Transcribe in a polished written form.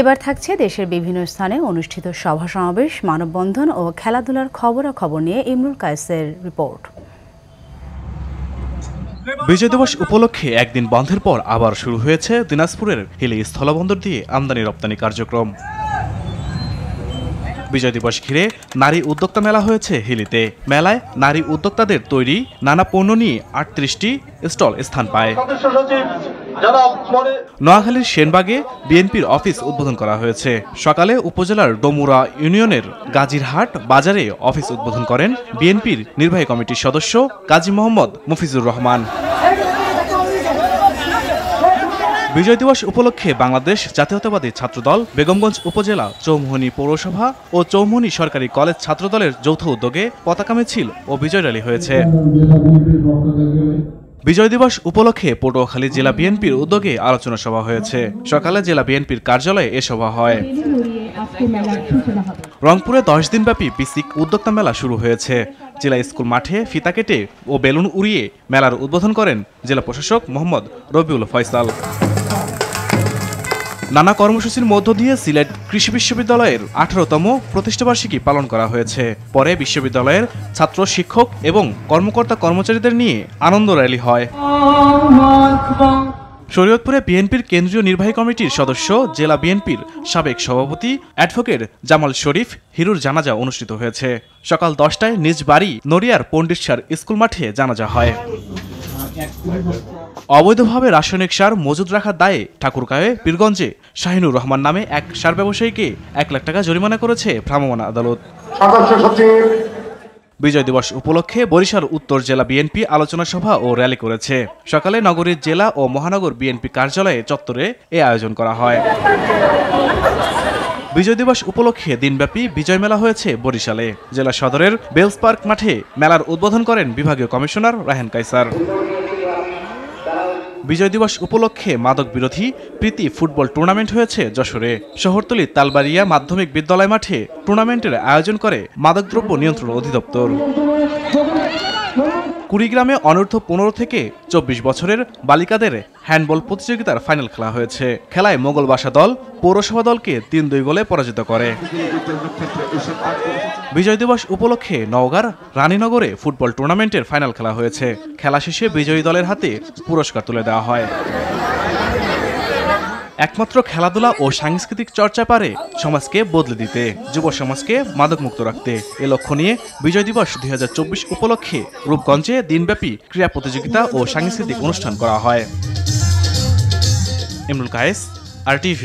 এবার থাকছে দেশের বিভিন্ন স্থানে অনুষ্ঠিত সভা সমাবেশ, মানববন্ধন ও খেলাধুলার খবরাখবর নিয়ে ইমরুল কায়েসের রিপোর্ট। বিজয় দিবস উপলক্ষে একদিন বন্ধের পর আবার শুরু হয়েছে দিনাজপুরের হিলি স্থলবন্দর দিয়ে আমদানি রপ্তানি কার্যক্রম। বিজয় দিবস ঘিরে নারী উদ্যোক্তা মেলা হয়েছে হিলিতে। মেলায় নারী উদ্যোক্তাদের তৈরি নানা পণ্য নিয়ে ৩৮টি স্টল স্থান পায়। নোয়াখালীর সেনবাগে বিএনপির অফিস উদ্বোধন করা হয়েছে। সকালে উপজেলার ডোমুরা ইউনিয়নের গাজীরহাট বাজারে অফিস উদ্বোধন করেন বিএনপির নির্বাহী কমিটির সদস্য কাজী মোহাম্মদ মফিজুর রহমান। বিজয় দিবস উপলক্ষে বাংলাদেশ জাতীয়তাবাদী ছাত্রদল, বেগমগঞ্জ উপজেলা, চৌমুহনী পৌরসভা ও চৌমুহনী সরকারি কলেজ ছাত্রদলের যৌথ উদ্যোগে পতাকা মিছিল ও বিজয় র্যালি হয়েছে। বিজয় দিবস উপলক্ষে পটুয়াখালী জেলা বিএনপির উদ্যোগে আলোচনা সভা হয়েছে। সকালে জেলা বিএনপির কার্যালয়ে এ সভা হয়। রংপুরে 10 দিনব্যাপী বিসিক উদ্যোক্তা মেলা শুরু হয়েছে। জেলা স্কুল মাঠে ফিতা কেটে ও বেলুন উড়িয়ে মেলার উদ্বোধন করেন জেলা প্রশাসক মোহাম্মদ রবিউল ফয়সাল। নানা কর্মসূচির মধ্য দিয়ে সিলেট কৃষি বিশ্ববিদ্যালয়ের 18তম প্রতিষ্ঠাবার্ষিকী পালন করা হয়েছে। পরে বিশ্ববিদ্যালয়ের ছাত্র, শিক্ষক এবং কর্মকর্তা কর্মচারীদের নিয়ে আনন্দ র্যালি হয়। শরীয়তপুরে বিএনপির কেন্দ্রীয় নির্বাহী কমিটির সদস্য, জেলা বিএনপির সাবেক সভাপতি অ্যাডভোকেট জামাল শরীফ হিরুর জানাজা অনুষ্ঠিত হয়েছে। সকাল 10টায় নিজ বাড়ি নড়িয়ার পণ্ডিত স্যার স্কুল মাঠে জানাজা হয়। অবৈধভাবে রাসায়নিক সার মজুদ রাখার দায়ে ঠাকুরগাঁওয়ে পীরগঞ্জে শাহিনুর রহমান নামে এক সার ব্যবসায়ীকে 1 লাখ টাকা জরিমানা করেছে ভ্রাম্যমাণ আদালত। বিজয় দিবস উপলক্ষে বরিশাল উত্তর জেলা বিএনপি আলোচনা সভা ও র্যালি করেছে। সকালে নগরীর জেলা ও মহানগর বিএনপি কার্যালয়ে চত্বরে এ আয়োজন করা হয়। বিজয় দিবস উপলক্ষে দিনব্যাপী বিজয় মেলা হয়েছে বরিশালে। জেলা সদরের বেলস পার্ক মাঠে মেলার উদ্বোধন করেন বিভাগীয় কমিশনার রাহেন কাইসার। বিজয় দিবস উপলক্ষে মাদক বিরোধী প্রীতি ফুটবল টুর্নামেন্ট হয়েছে যশোরে। শহরতলী তালবাড়িয়া মাধ্যমিক বিদ্যালয় মাঠে টুর্নামেন্টের আয়োজন করে মাদকদ্রব্য নিয়ন্ত্রণ অধিদপ্তর। কুড়িগ্রামে অনূর্ধ্ব 15 থেকে 24 বছরের বালিকাদের হ্যান্ডবল প্রতিযোগিতার ফাইনাল খেলা হয়েছে। খেলায় মোগলবাসা দল পৌরসভা দলকে 3-2 গোলে পরাজিত করে। বিজয় দিবস উপলক্ষে নওগাঁর রানীনগরে ফুটবল টুর্নামেন্টের ফাইনাল খেলা হয়েছে। খেলা শেষে বিজয়ী দলের হাতে পুরস্কার তুলে দেওয়া হয়। একমাত্র খেলাধুলা ও সাংস্কৃতিক চর্চা পারে সমাজকে বদলে দিতে, যুব সমাজকে মাদকমুক্ত রাখতে। এ লক্ষ্য নিয়ে বিজয় দিবস 2024 উপলক্ষে রূপগঞ্জে দিনব্যাপী ক্রীড়া প্রতিযোগিতা ও সাংস্কৃতিক অনুষ্ঠান করা হয়। ইমরুল কায়েস, RTV।